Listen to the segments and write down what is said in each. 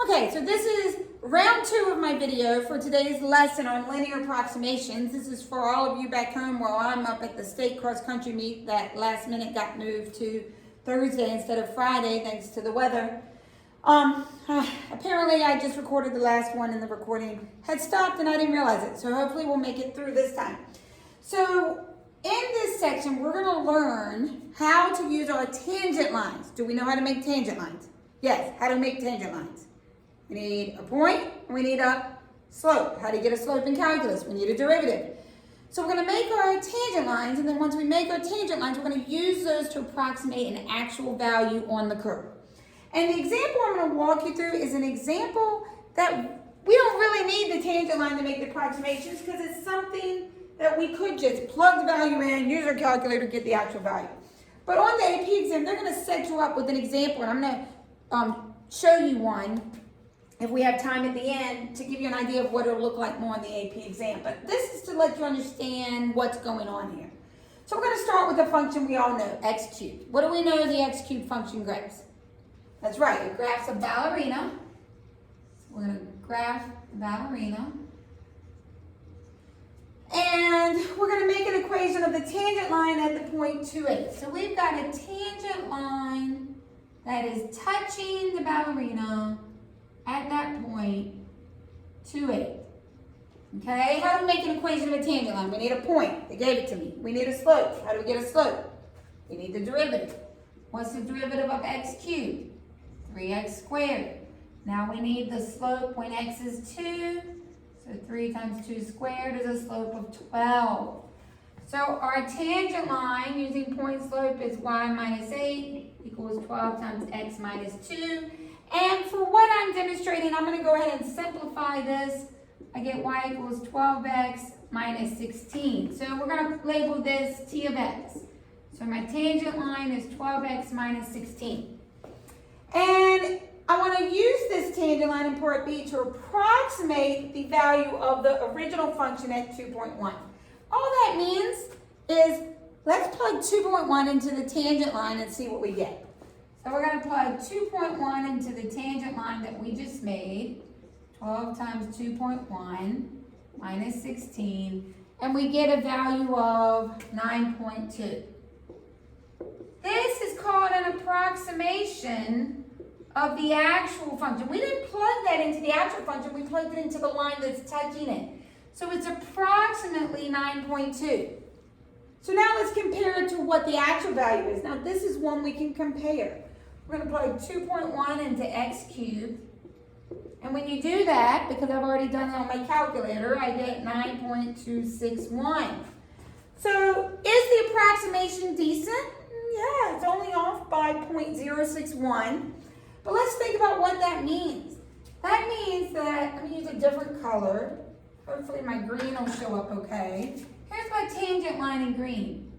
Okay, so this is round 2 of my video for today's lesson on linear approximations. This is for all of you back home while I'm up at the state cross-country meet that last minute got moved to Thursday instead of Friday thanks to the weather. Apparently I just recorded the last one and the recording had stopped and I didn't realize it. So hopefully we'll make it through this time. So in this section, we're going to learn how to use our tangent lines. Do we know how to make tangent lines? Yes, how to make tangent lines. We need a point and we need a slope. How do you get a slope in calculus? We need a derivative. So we're going to make our tangent lines, and then once we make our tangent lines, we're going to use those to approximate an actual value on the curve. And the example I'm going to walk you through is an example that we don't really need the tangent line to make the approximations because it's something that we could just plug the value in, use our calculator, get the actual value. But on the AP exam, they're going to set you up with an example, and I'm going to show you one if we have time at the end to give you an idea of what it'll look like more on the AP exam. But this is to let you understand what's going on here. So we're going to start with a function we all know, x cubed. What do we know the x cubed function graphs? That's right, it graphs a ballerina. So we're going to graph the ballerina. And we're going to make an equation of the tangent line at the point 2,8. So we've got a tangent line that is touching the ballerina at that point 2,8. Okay, how do we make an equation of a tangent line? We need a point. They gave it to me. We need a slope. How do we get a slope? We need the derivative. What's the derivative of x cubed? 3x squared. Now we need the slope when x is 2. So 3 times 2 squared is a slope of 12. So our tangent line using point slope is y minus 8 equals 12 times x minus 2. And for what I'm demonstrating, I'm going to go ahead and simplify this. I get y equals 12x minus 16. So we're going to label this t of x. So my tangent line is 12x minus 16. And I want to use this tangent line in part B to approximate the value of the original function at 2.1. All that means is let's plug 2.1 into the tangent line and see what we get. So we're going to plug 2.1 into the tangent line that we just made. 12 times 2.1 minus 16. And we get a value of 9.2. This is called an approximation of the actual function. We didn't plug that into the actual function, we plugged it into the line that's touching it. So it's approximately 9.2. So now let's compare it to what the actual value is. Now this is one we can compare. We're going to plug 2.1 into x cubed. And when you do that, because I've already done it on my calculator, I get 9.261. So is the approximation decent? Yeah, it's only off by 0.061. But let's think about what that means. That means that, let me use a different color. Hopefully my green will show up okay. Here's my tangent line in green.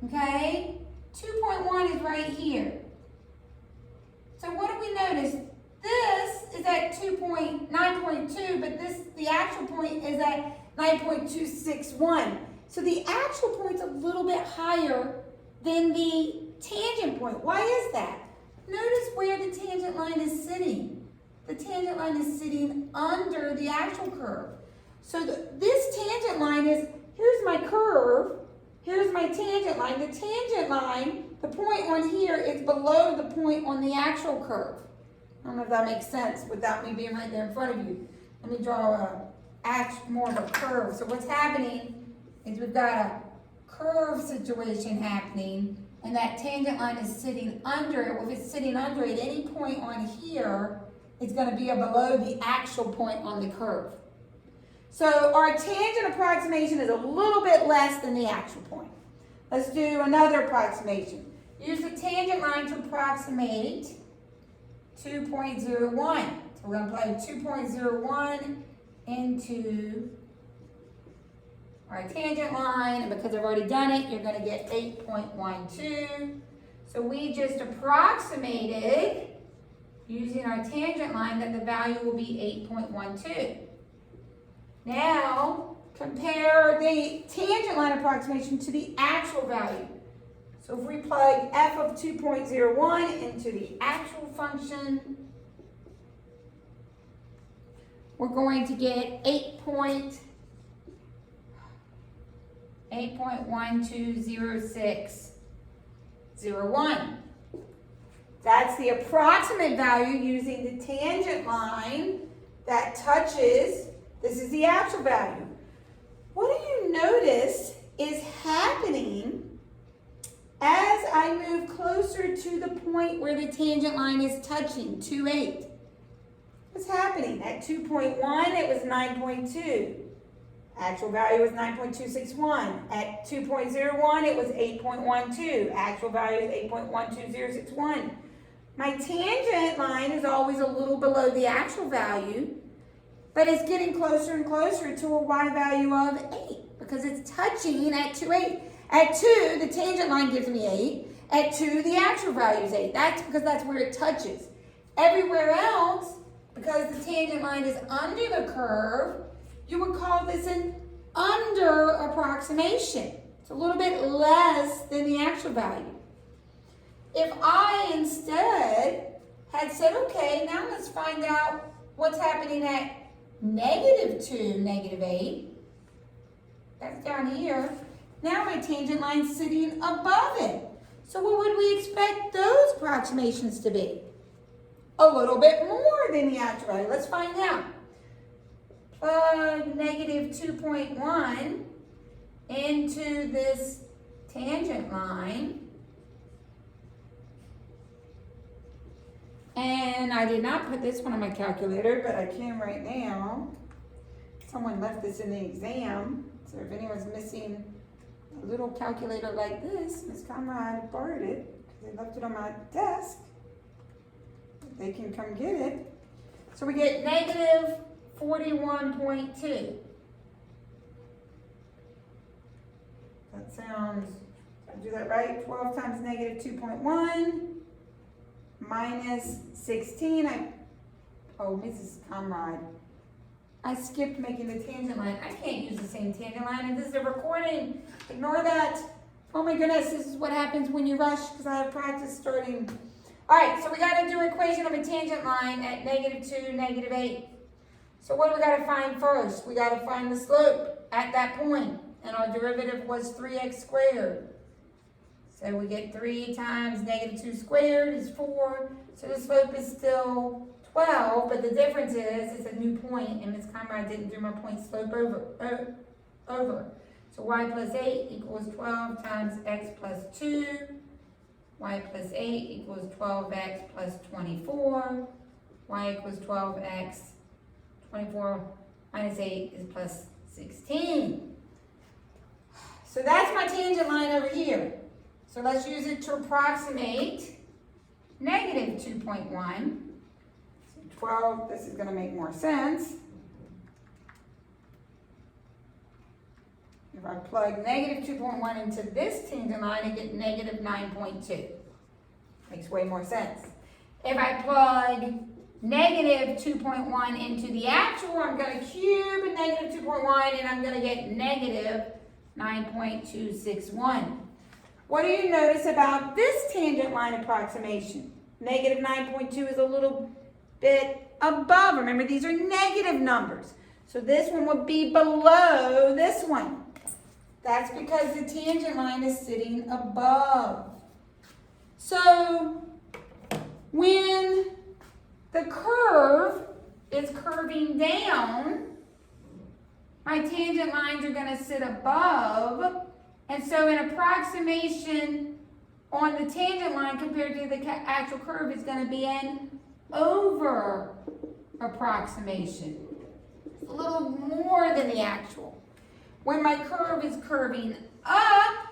Okay? 2.1 is right here. So what do we notice? This is at 9.2, but the actual point is at 9.261. So the actual point's a little bit higher than the tangent point. Why is that? Notice where the tangent line is sitting. The tangent line is sitting under the actual curve. So this tangent line is, here's my curve, here's my tangent line. The tangent line, the point on here is below the point on the actual curve. I don't know if that makes sense without me being right there in front of you. Let me draw more of a curve. So what's happening is we've got a curve situation happening, and that tangent line is sitting under it. Well, if it's sitting under it, any point on here is going to be below the actual point on the curve. So our tangent approximation is a little bit less than the actual point. Let's do another approximation. Use the tangent line to approximate 2.01. So we're going to plug 2.01 into our tangent line, and because I've already done it, you're going to get 8.12. So we just approximated, using our tangent line, that the value will be 8.12. Now, compare the tangent line approximation to the actual value. So if we plug f of 2.01 into the actual function, we're going to get 8.120601. That's the approximate value using the tangent line that touches, this is the actual value. What do you notice is happening as I move closer to the point where the tangent line is touching, 2.8? What's happening? At 2.1, it was 9.2. Actual value was 9.261. At 2.01, it was 8.12. Actual value is 8.12061. My tangent line is always a little below the actual value, but it's getting closer and closer to a y value of 8 because it's touching at 2.8. At 2, the tangent line gives me 8. At 2, the actual value is 8. That's because that's where it touches. Everywhere else, because the tangent line is under the curve, you would call this an under approximation. It's a little bit less than the actual value. If I instead had said, okay, now let's find out what's happening at -2, -8. That's down here. Now my tangent line's sitting above it. So what would we expect those approximations to be? A little bit more than the actual value. Let's find out. Plug -2.1 into this tangent line. And I did not put this one on my calculator, but I can right now. Someone left this in the exam. So if anyone's missing a little calculator like this, Ms. Conrad borrowed it because they left it on my desk. They can come get it. So we get -41.2. That sounds, did I do that right? 12 times -2.1 minus 16. Oh, Mrs. Conrad, I skipped making the tangent line. I can't use the same tangent line, and this is a recording. Ignore that. Oh my goodness, this is what happens when you rush because I have practice starting. All right, so we got to do equation of a tangent line at -2, -8. So what do we got to find first? We got to find the slope at that point, and our derivative was 3x squared. So we get 3 times -2 squared is 4. So the slope is still 12, but the difference is it's a new point, and Ms. Conrad didn't do my point slope over. So y plus 8 equals 12 times x plus 2. Y plus 8 equals 12x plus 24. Y equals 12x. 24 minus 8 is plus 16. So that's my tangent line over here. So let's use it to approximate -2.1. So 12, this is going to make more sense. If I plug -2.1 into this tangent line, I get -9.2. Makes way more sense. If I plug -2.1 into the actual, I'm going to cube -2.1 and I'm going to get -9.261. What do you notice about this tangent line approximation? -9.2 is a little bit above. Remember, these are negative numbers. So this one would be below this one. That's because the tangent line is sitting above. So when the curve is curving down, my tangent lines are going to sit above. And so an approximation on the tangent line compared to the actual curve is going to be an over approximation. It's a little more than the actual. When my curve is curving up,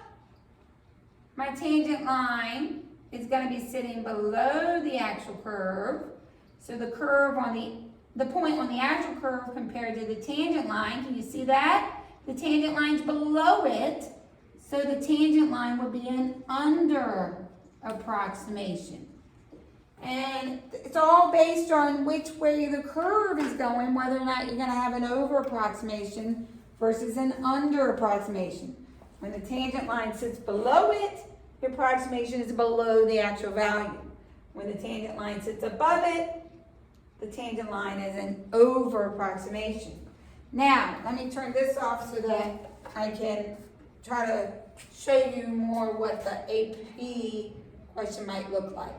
my tangent line is going to be sitting below the actual curve. So the curve on the point on the actual curve compared to the tangent line, can you see that? The tangent line's below it. So the tangent line would be an under approximation. And it's all based on which way the curve is going, whether or not you're going to have an over approximation versus an under approximation. When the tangent line sits below it, the approximation is below the actual value. When the tangent line sits above it, the tangent line is an over approximation. Now, let me turn this off so that I can try to show you more what the AP question might look like.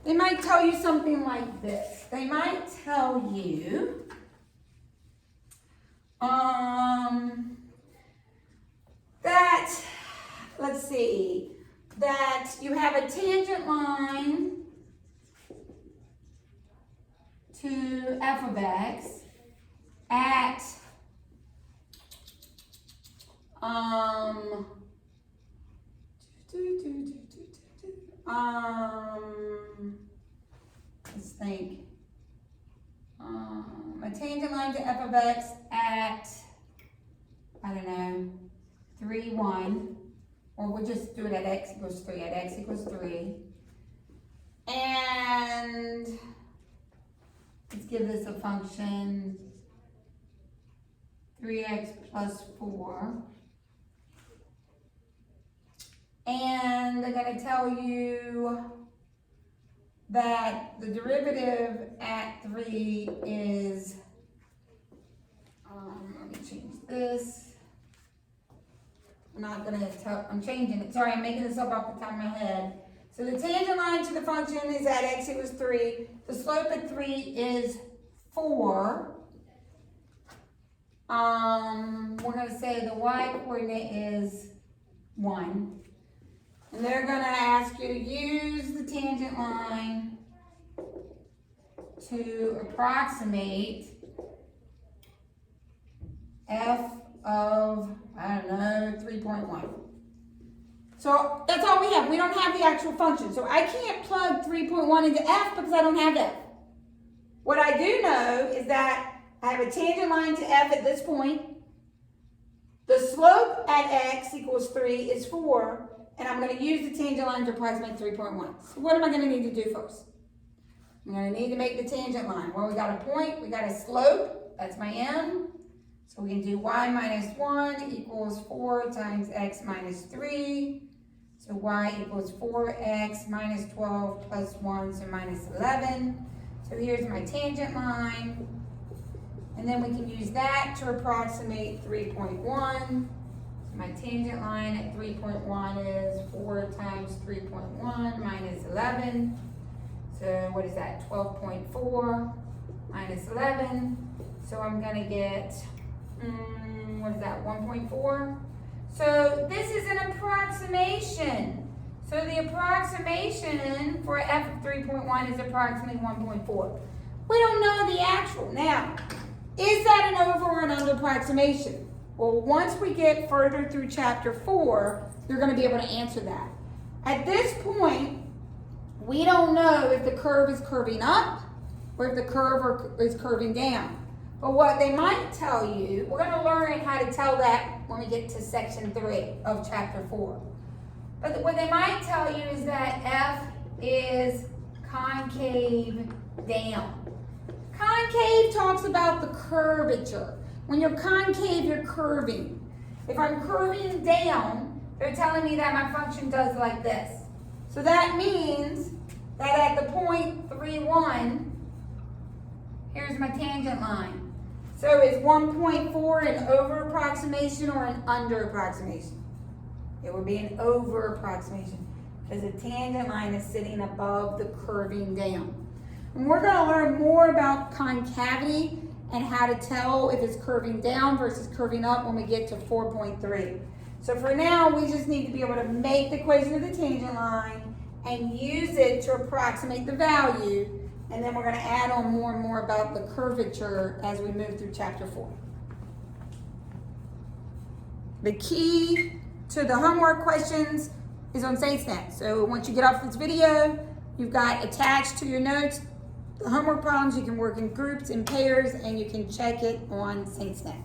They might tell you something like this. They might tell you, that, let's see, that you have a tangent line to f of x at let's think, a tangent line to f of x at, I don't know, 3, 1, or we'll just do it at x equals 3, at x equals 3, and let's give this a function 3x plus 4. And they're going to tell you that the derivative at 3 is, let me change this. I'm not going to tell, I'm changing it. Sorry, I'm making this up off the top of my head. So the tangent line to the function is at x equals 3. The slope at 3 is 4. We're going to say the y coordinate is 1. And they're going to ask you to use the tangent line to approximate f of, I don't know, 3.1. So that's all we have. We don't have the actual function. So I can't plug 3.1 into f because I don't have f. What I do know is that I have a tangent line to f at this point. The slope at x equals 3 is 4. And I'm going to use the tangent line to approximate 3.1. So what am I going to need to do first? I'm going to need to make the tangent line. Well, we got a point, we got a slope, that's my m. So we can do y minus 1 equals 4 times x minus 3. So y equals 4x minus 12 plus 1, so minus 11. So here's my tangent line. And then we can use that to approximate 3.1. My tangent line at 3.1 is 4 times 3.1 minus 11. So what is that? 12.4 minus 11. So I'm going to get, what is that, 1.4? So this is an approximation. So the approximation for f of 3.1 is approximately 1.4. We don't know the actual. Now, is that an over or an under approximation? Well, once we get further through chapter 4, you're going to be able to answer that. At this point, we don't know if the curve is curving up or if the curve is curving down. But what they might tell you, we're going to learn how to tell that when we get to section 3 of chapter 4. But what they might tell you is that f is concave down. Concave talks about the curvature. When you're concave, you're curving. If I'm curving down, they're telling me that my function does like this. So that means that at the point 3, 1, here's my tangent line. So is 1.4 an over approximation or an under approximation? It would be an over approximation because the tangent line is sitting above the curving down. And we're going to learn more about concavity and how to tell if it's curving down versus curving up when we get to 4.3. So for now, we just need to be able to make the equation of the tangent line and use it to approximate the value, and then we're going to add on more and more about the curvature as we move through chapter 4. The key to the homework questions is on SaintsNet. So once you get off this video, you've got attached to your notes the homework problems. You can work in groups, in pairs, and you can check it on SaintsNet.